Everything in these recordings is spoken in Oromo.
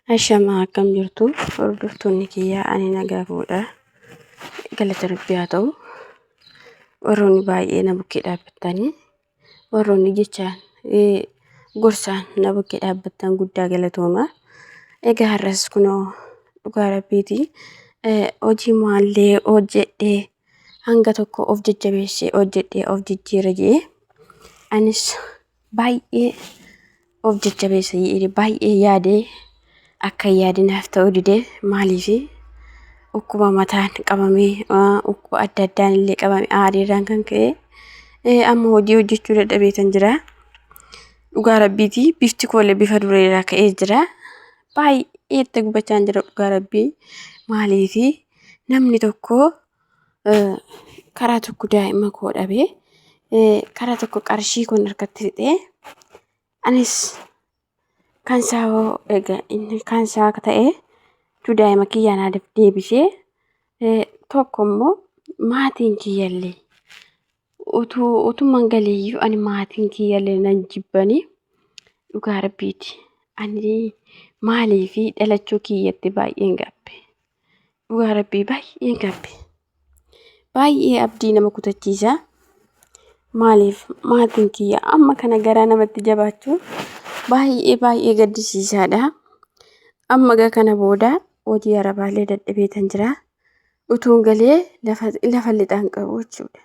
Ashamaa akkam jirtu hordoftoonni kiyyaa ani nagaa fuudha. Galata Rabbii haa ta'u. Warroonni baay'ee na bukkee dhaabbattanii warroonni jechaan gorsaan na bukkee dhaabbattan guddaa galatooma. Egaa har'as kunoo dhugaa Rabbiiti. Hojii maallee hojjedhee hanga tokko of jajjabeessee hojjedhee of jijjiira jedhee anis baay'ee of jajjabeessa jedhee baay'ee yaadee akka yaadinaaf ta'uu didee maaliifi dhukkuba mataan qabamee dhukkuba adda addaan illee qabamee aariirraan kan ka'e amma hojii hojjechuu dadhabeetan jira. Dhugaa Rabbiiti bifti koolee bifa dureerraa ka'ee jira. Baay'ee itti gubachaan jira dhugaa Rabbii. Maaliifi namni tokko karaa tokko daa'ima koo dhabee karaa tokko qarshii kun harkatti fixee anis kan saawoo egaa inni kan saa ta'e tu daa'ima kiyyaa naa deebisee tokko immoo maatiin kiyyallee utuman galeeyyuu ani maatiin kiyyallee nan jibbanii dhugaa Rabbiiti. Ani maaliifi dhalachuu kiyyatti baay'een gabbe. Dhugaa Rabbii baay'een gabbe. Baay'ee abdii nama kutachiisa. Maaliif maatiin kiyya amma kana garaa namatti jabaachuu baay'ee gaddisiisaadha. Amma gaa kana booda hojii arabaallee dadhabeetan jira. Utuun galee lafa lixaan qabu jechuudha.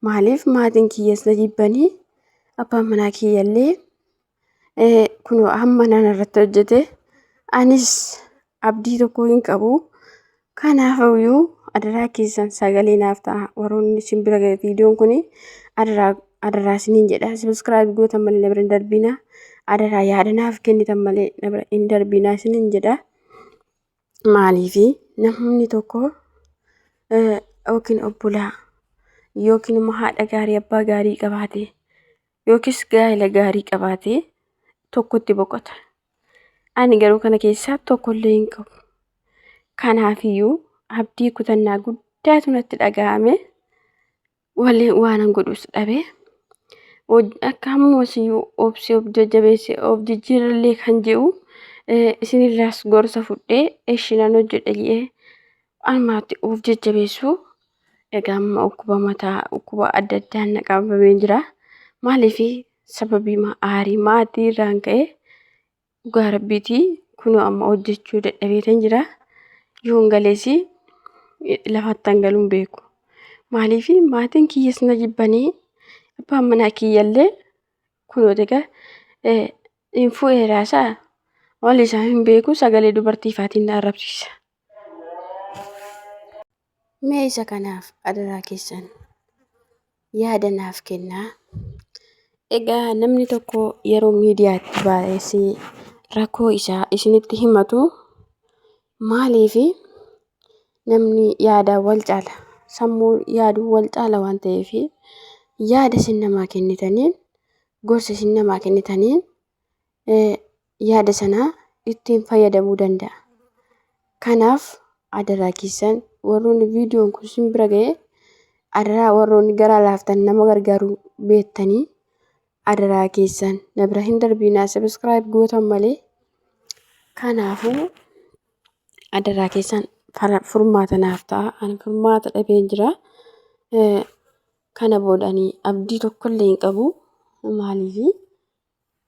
Maaliif maatiin kiyyas na jibbanii abbaan manaa kiyyallee kunoo hamma naan irratti hojjete anis abdii tokko hin qabu. Kanaafiyyuu adaraa keessan sagalee naaf ta'a. Warroonni simbira ga'e viidiyoon kuni adaraa isiniin jedha. Subscribe gootan malee na bira hin darbina. Adaraa yaada naaf kennitan malee na bira hin darbina isiniin jedha. Maaliifi namni tokko yookiin obbolaa yookiin immoo haadha gaarii abbaa gaarii qabaate yookiis gaa'ela gaarii qabaate tokkotti boqota. Ani garuu kana keessaa tokkollee hin qabu. Kanaafiyyuu abdii kutannaa guddaatu natti dhaga'ame waanan godhus dhabe akka ammoosiyyuu obsee of jajjabeessee of jijjiirallee kan jedhu isinirraas gorsa fudhee ishinan hojjedha jedhee ammaatti of jajjabeessu. Egaa amma dhukkuba mataa dhukkuba adda addaan na qabamee jira. Maaliifi sababii aarii maatii irraan ka'e dhugaa Rabbiiti kunoo amma hojjechuu dadhabeetan jira. Yoon galeesi lafattan galuun beeku. Maaliifi maatiin kiyyas na jibbanii abbaan manaa kiyyallee kunoo egaa hin fuudheeraasaa wal isaa hin beeku sagalee dubartiifaatiin na arrabsiisa. Mee isa kanaaf adaraa keessan yaada naaf kennaa. Egaa namni tokko yeroo miidiyaatti baay'ee rakkoo isaa isinitti himatu maaliifi namni yaadaan wal caala. Sammuu yaaduu wal caala waan ta'eef yaada isin namaa kennitaniin gorsa isin namaa kennitaniin yaada sanaa ittiin fayyadamuu danda'a. Kanaaf adaraa keessan warroonni viidiyoon kun simbira ga'e adaraa warroonni garaa laaftan nama gargaaruu beektanii adaraa keessan na bira hin darbinaa subscribe gootan malee. Kanaafuu adaraa keessan furmaata naaf ta'a. Ani furmaata dhabeen jira. Kana boodanii abdii tokkollee hin qabu. Maaliifi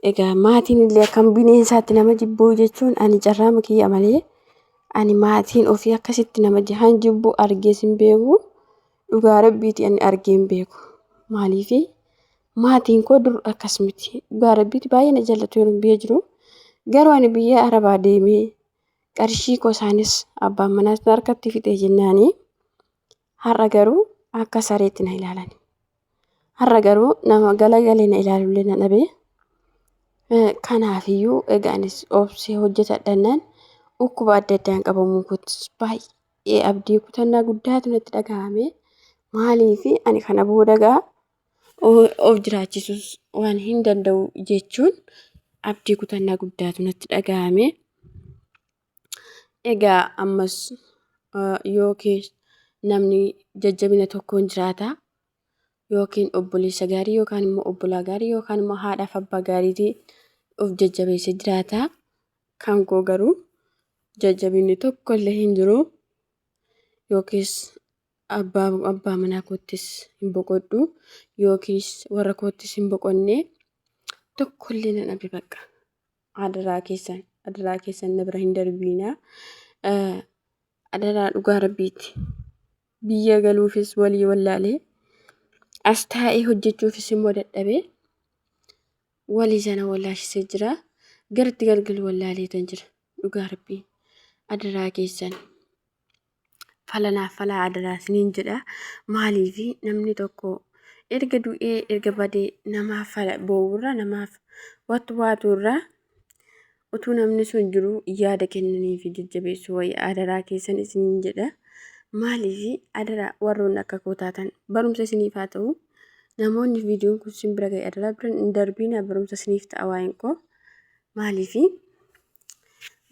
egaa maatiin illee akkam bineensaatti nama jibbuu jechuun ani carraa kiyya malee ani maatiin ofii akkasitti nama jahan jibbuu argees hin beeku. Dhugaa Rabbiiti ani argee hin beeku. Maaliifi maatiin koo dur akkas miti. Dhugaa Rabbiiti baay'ee na jallatu yeroo biyya jiru. Garuu ani biyya Arabaa deemee qarshii koo isaanis abbaan manaas harkatti fixee jennaanii har'a garuu akka sareetti na ilaalan. Har'a garuu nama galagalee na ilaalullee na dhabee. Kanaafiyyuu egaa anis obsee hojjetadhannaan dhukkuba adda addaan qabamuu kootis baay'ee abdii kutannaa guddaatu natti dhaga'ame. Maaliifi ani kana booda gaa of jiraachisus waan hin danda'u jechuun abdii kutannaa guddaatu natti dhaga'ame. Egaa ammas yookiin namni jajjabina tokkoon jiraata yookiin obboleessa gaarii yookaan immoo obbolaa gaarii yookaan immoo haadhaaf abbaa gaariitiin of jajjabeessee jiraata. Kan koo garuu jajjabinni tokko illee hin jiru. Yookiis abbaa manaa koottis hin boqodhu yookiis warra koottis hin boqonne tokko illee nan dhabe bakka. Adaraa keessan na bira hin darbiinaa. Adaraa dhugaa rabbiiti. Biyya galuufis walii wallaalee as taa'ee hojjechuufis immoo dadhabee walii sana wallaashisee jira. Garatti galgalu wallaalee tan jira. Dhugaa rabbii adaraa keessan falanaaf falaa adaraa isiniin jedha. Maaliifi namni tokko erga du'ee erga badee namaaf fala boo'urra namaaf waatuurra utuu namni sun jiru yaada kennanii fi jajjabeessu wayya adaraa keessan isiniin jedha. Maaliifi adaraa warroonni akka koo taatan barumsa isiniif haa ta'u. Namoonni viidiyoon kun isin bira ga'e adaraa bira hin darbiinaa barumsa isiniif ta'a waa'een koo. Maaliifi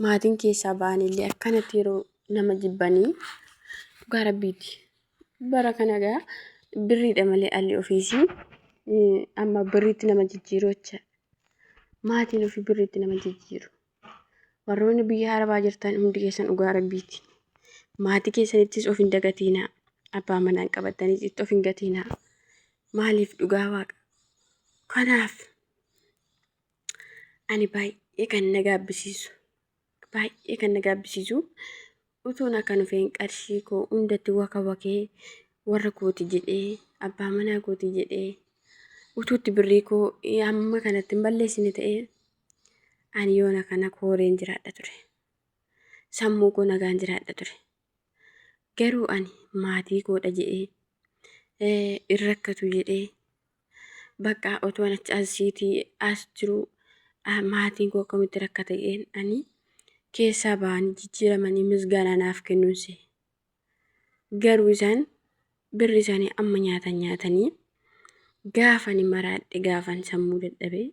maatiin keessaa ba'anillee akkanatti yeroo nama jibbanii dhugaa rabbiiti. Bara kana gaa birriidha malee alli ofiisii amma birriitti nama jijjiiru jecha. Maatiin ofii birriitti nama jijjiiru. Warroonni biyya arabaa jirtan hundi keessan dhugaa rabbiiti. Maatii keessanittis of hin dagatiinaa. Abbaa manaan qabataniis itti of hin gatiinaa. Maaliif dhugaa waaqa. Kanaaf ani baay'ee kan na gaabbisiisu utuun akka nufeen qarshii koo hundatti wakee warra kooti jedhee abbaa manaa kooti jedhee utuutti birrii koo amma kanatti hin balleessine ta'ee ani yoona kana kooreen jiraadha ture. Sammuu koo nagaan jiraadha ture. Garuu ani maatii koodha jedhee hin rakkatu jedhee bakka otoo achi asiitii as jiru maatiin koo akkamitti rakkata jedheen ani keessaa ba'anii jijjiiramanii misgaanaa naaf kennuunse. Garuu isaan birri isaanii amma nyaatanii gaafan maraadhe gaafan sammuu dadhabee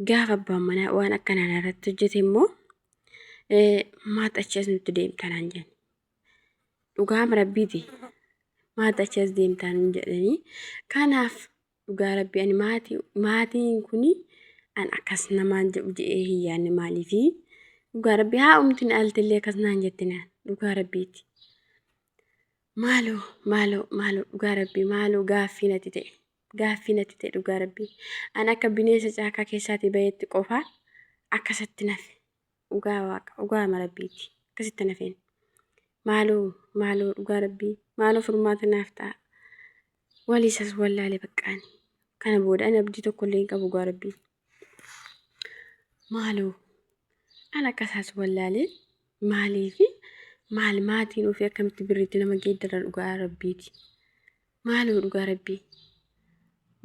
gaafa abbaan manaa waan akkanaan irratti hojjete immoo maaxachas nutti deemtanaan jedhan. Dhugaa rabbiiti maaxachas deemtaan jedhanii. Kanaaf dhugaa rabbii ani maatiin kuni an akkas namaan jedhu jedhee hin yaadne maaliifi dhugaa rabbii haa umtiin altillee akkas naan jettinaan dhugaa rabbiiti. Maaloo dhugaa rabbii maaloo gaaffii natti ta'e dhugaa rabbii. An akka bineensa caakaa keessaatii baheetti qofaa akkasatti nafe dhugaa waaqa dhugaa rabbiiti akkasitti nafeen. Maaloo dhugaa rabbii maaloo furmaata naaf ta'a. Waliisas wallaalee baqqaani. Kana booda ani abdii tokko illee hin qabu dhugaa rabbii. Maaloo an akkasaas wallaalee maaliifi maatiin ofii akkamitti birriitti nama geeddara dhugaa rabbiiti. Maaloo dhugaa rabbii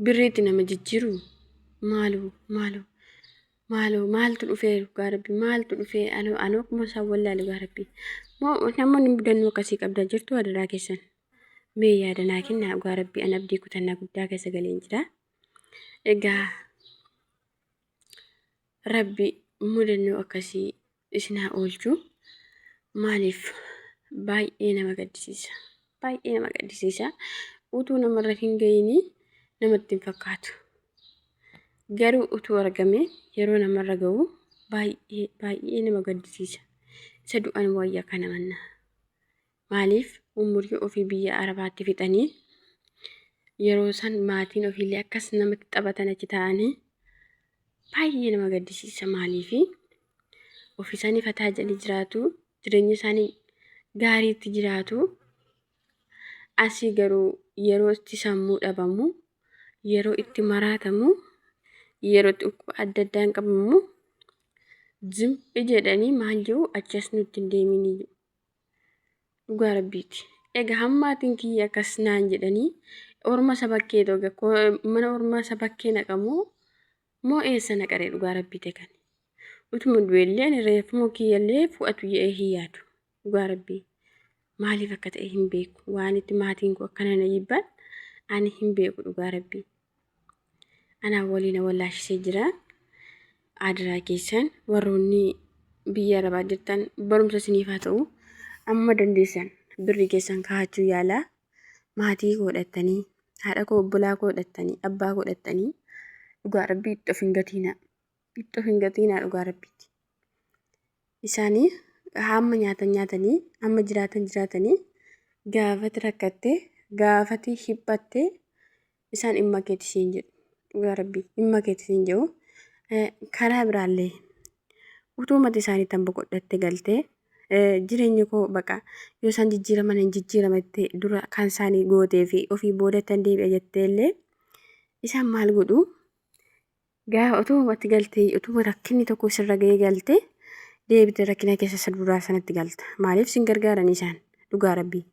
birriitti nama jijjiiru maaltu dhufee dhugaa rabbii maaltu dhufee anoo akkuma isaan wallaalee dhugaa rabbii. Namoonni mudannoo akkasii qabdan jirtu adaraa keessan. Mee yaada naa kennaa dhugaa rabbii an abdii kutannaa guddaa keessa galeen jira. Egaa rabbi mudannoo akkasii isin haa oolchu. Maaliif baay'ee nama gaddisiisa. Utuu namarra hin gahinii namatti hin fakkaatu. Garuu utuu argame yeroo namarra gahu baay'ee nama gaddisiisa. Isa du'an wayyaa kana manna. Maaliif umurii ofii biyya arabaatti fixanii yeroo san maatiin ofiillee akkas namatti taphatan achi ta'anii baay'ee nama gaddisiisa. Maaliifi ofii isaanii fataa jedhanii jiraatu jireenya isaanii gaariitti jiraatu. Asii garuu yeroo itti sammuu dhabamu yeroo itti maraatamu yeroo itti adda addaan qabamu zimbi jedhanii maal jiru achas nutti hin deeminii jiru. Dhugaa rabbiiti. Egaa hammaatiin kiyya akkas naan jedhanii orma sabakkee mana orma sabakkee naqamoo moo eessa naqaree dhugaa rabbiite kan. Utuma du'ellee reefuma kiyyallee fu'atu jedhee hin yaadu. Dhugaa rabbii maaliif akka ta'e hin beeku. Waan itti maatiin koo akkana na jibban ani hin beeku dhugaa rabbii. Anaan waliin wallaashisee jira. Adaraa keessan warroonni biyya arabaa jirtan barumsa isiniif haa ta'u. Amma dandeessan birri keessan kaa'achuu yaalaa. Maatii godhattanii haadha koo obbolaa godhattanii abbaa godhattanii dhugaa rabbii itti of hin gatiinaa dhugaa rabbiiti. Isaanii hamma nyaatanii hamma jiraatanii gaafati rakkattee gaafati hiphattee isaan dhimma keetti siin jedhu. Dhugaa rabbii dhimma keetti siin jedhu. Karaa biraallee utuu uummata isaanii tan boqodhatte galtee jireenyi koo baqa yoo isaan jijjiiraman hin jijjiiramatte dura kan isaanii gootee fi ofii boodatti deebi'a jettee illee isaan maal godhu gaafa utuu uummatti galtee utuu rakkinni tokko sirra ga'ee galtee deebitee rakkina keessa isa duraa sanatti galta. Maaliif sin gargaaran isaan dhugaa rabbii.